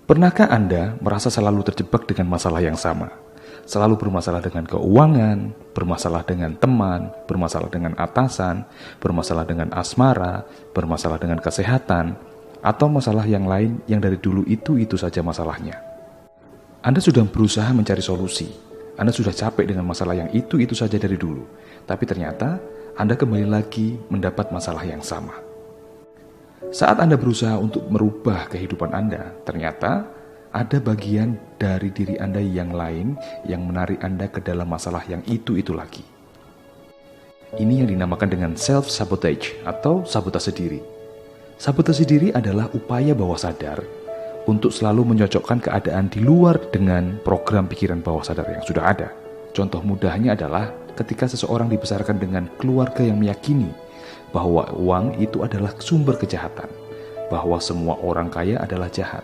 Pernahkah Anda merasa selalu terjebak dengan masalah yang sama? Selalu bermasalah dengan keuangan, bermasalah dengan teman, bermasalah dengan atasan, bermasalah dengan asmara, bermasalah dengan kesehatan, atau masalah yang lain yang dari dulu itu saja masalahnya. Anda sudah berusaha mencari solusi. Anda sudah capek dengan masalah yang itu saja dari dulu. Tapi ternyata Anda kembali lagi mendapat masalah yang sama. Saat Anda berusaha untuk merubah kehidupan Anda, ternyata ada bagian dari diri Anda yang lain yang menarik Anda ke dalam masalah yang itu lagi. Ini yang dinamakan dengan self-sabotage atau sabotase diri. Sabotase diri adalah upaya bawah sadar untuk selalu menyocokkan keadaan di luar dengan program pikiran bawah sadar yang sudah ada. Contoh mudahnya adalah ketika seseorang dibesarkan dengan keluarga yang meyakini bahwa uang itu adalah sumber kejahatan, bahwa semua orang kaya adalah jahat,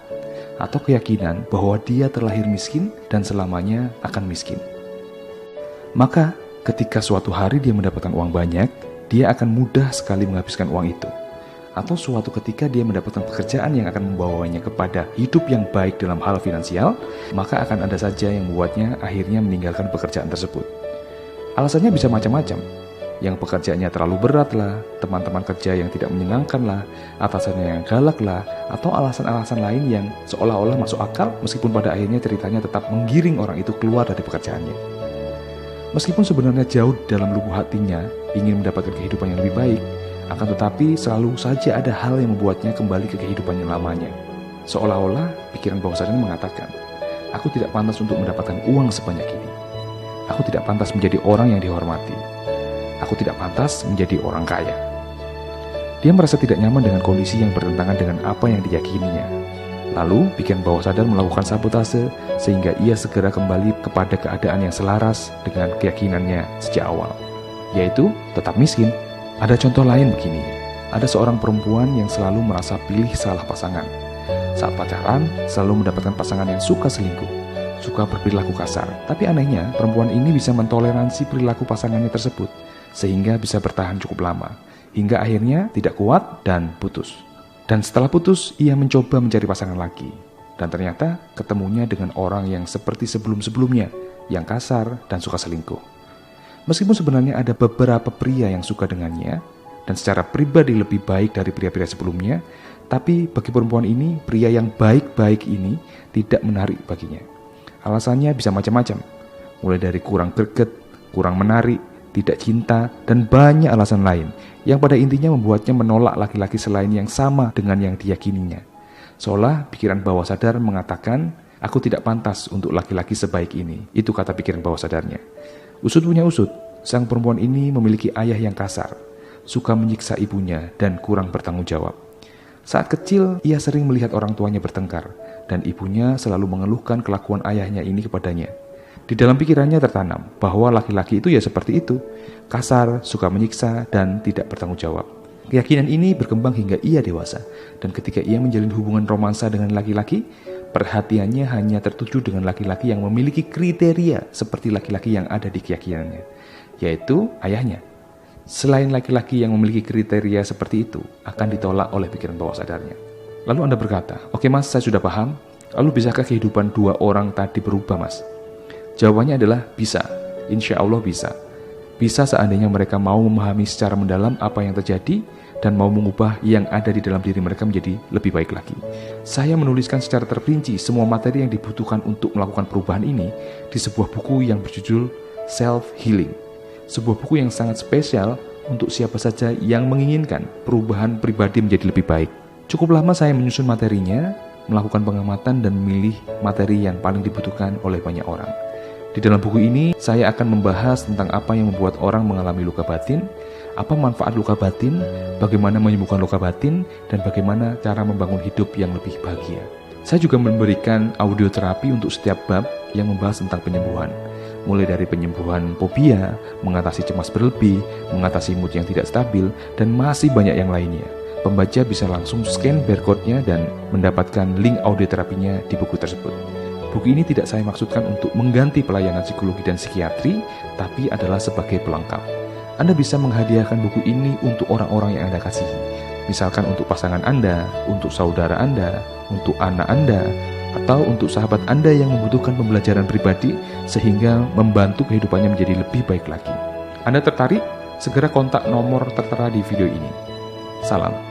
atau keyakinan bahwa dia terlahir miskin dan selamanya akan miskin. Maka ketika suatu hari dia mendapatkan uang banyak, dia akan mudah sekali menghabiskan uang itu. Atau suatu ketika dia mendapatkan pekerjaan yang akan membawanya kepada hidup yang baik dalam hal finansial, maka akan ada saja yang membuatnya akhirnya meninggalkan pekerjaan tersebut. Alasannya bisa macam-macam. Yang pekerjaannya terlalu berat lah, teman-teman kerja yang tidak menyenangkan lah, atasannya yang galak lah, atau alasan-alasan lain yang seolah-olah masuk akal meskipun pada akhirnya ceritanya tetap menggiring orang itu keluar dari pekerjaannya. Meskipun sebenarnya jauh dalam lubuk hatinya ingin mendapatkan kehidupan yang lebih baik, akan tetapi selalu saja ada hal yang membuatnya kembali ke kehidupan yang lamanya. Seolah-olah pikiran bawah sadarnya mengatakan, aku tidak pantas untuk mendapatkan uang sebanyak ini. Aku tidak pantas menjadi orang yang dihormati. Aku tidak pantas menjadi orang kaya. Dia merasa tidak nyaman dengan kondisi yang bertentangan dengan apa yang diyakininya. Lalu, pikiran bawah sadar melakukan sabotase sehingga ia segera kembali kepada keadaan yang selaras dengan keyakinannya sejak awal, yaitu tetap miskin. Ada contoh lain begini. Ada seorang perempuan yang selalu merasa pilih salah pasangan. Saat pacaran, selalu mendapatkan pasangan yang suka selingkuh, suka berperilaku kasar. Tapi anehnya, perempuan ini bisa mentoleransi perilaku pasangannya tersebut, sehingga bisa bertahan cukup lama, hingga akhirnya tidak kuat dan putus. Dan setelah putus, ia mencoba mencari pasangan lagi. Dan ternyata ketemunya dengan orang yang seperti sebelum-sebelumnya, yang kasar dan suka selingkuh. Meskipun sebenarnya ada beberapa pria yang suka dengannya, dan secara pribadi lebih baik dari pria-pria sebelumnya, tapi bagi perempuan ini, pria yang baik-baik ini tidak menarik baginya. Alasannya bisa macam-macam, mulai dari kurang greget, kurang menarik, tidak cinta, dan banyak alasan lain yang pada intinya membuatnya menolak laki-laki selain yang sama dengan yang diyakininya. Seolah pikiran bawah sadar mengatakan, aku tidak pantas untuk laki-laki sebaik ini. Itu kata pikiran bawah sadarnya. Usut punya usut, sang perempuan ini memiliki ayah yang kasar, suka menyiksa ibunya, dan kurang bertanggung jawab. Saat kecil, ia sering melihat orang tuanya bertengkar, dan ibunya selalu mengeluhkan kelakuan ayahnya ini kepadanya. Di dalam pikirannya tertanam bahwa laki-laki itu ya seperti itu, kasar, suka menyiksa, dan tidak bertanggung jawab. Keyakinan ini berkembang hingga ia dewasa, dan ketika ia menjalin hubungan romansa dengan laki-laki, perhatiannya hanya tertuju dengan laki-laki yang memiliki kriteria seperti laki-laki yang ada di keyakinannya, yaitu ayahnya. Selain laki-laki yang memiliki kriteria seperti itu, akan ditolak oleh pikiran bawah sadarnya. Lalu Anda berkata, oke mas, saya sudah paham. Lalu bisakah kehidupan dua orang tadi berubah mas? Jawabannya adalah bisa, insya Allah bisa. Bisa seandainya mereka mau memahami secara mendalam apa yang terjadi dan mau mengubah yang ada di dalam diri mereka menjadi lebih baik lagi. Saya menuliskan secara terperinci semua materi yang dibutuhkan untuk melakukan perubahan ini di sebuah buku yang berjudul Self-Healing. Sebuah buku yang sangat spesial untuk siapa saja yang menginginkan perubahan pribadi menjadi lebih baik. Cukup lama saya menyusun materinya, melakukan pengamatan dan memilih materi yang paling dibutuhkan oleh banyak orang. Di dalam buku ini, saya akan membahas tentang apa yang membuat orang mengalami luka batin, apa manfaat luka batin, bagaimana menyembuhkan luka batin, dan bagaimana cara membangun hidup yang lebih bahagia. Saya juga memberikan audio terapi untuk setiap bab yang membahas tentang penyembuhan. Mulai dari penyembuhan fobia, mengatasi cemas berlebih, mengatasi mood yang tidak stabil, dan masih banyak yang lainnya. Pembaca bisa langsung scan barcode-nya dan mendapatkan link audio terapinya di buku tersebut. Buku ini tidak saya maksudkan untuk mengganti pelayanan psikologi dan psikiatri, tapi adalah sebagai pelengkap. Anda bisa menghadiahkan buku ini untuk orang-orang yang Anda kasihi. Misalkan untuk pasangan Anda, untuk saudara Anda, untuk anak Anda, atau untuk sahabat Anda yang membutuhkan pembelajaran pribadi sehingga membantu kehidupannya menjadi lebih baik lagi. Anda tertarik? Segera kontak nomor tertera di video ini. Salam.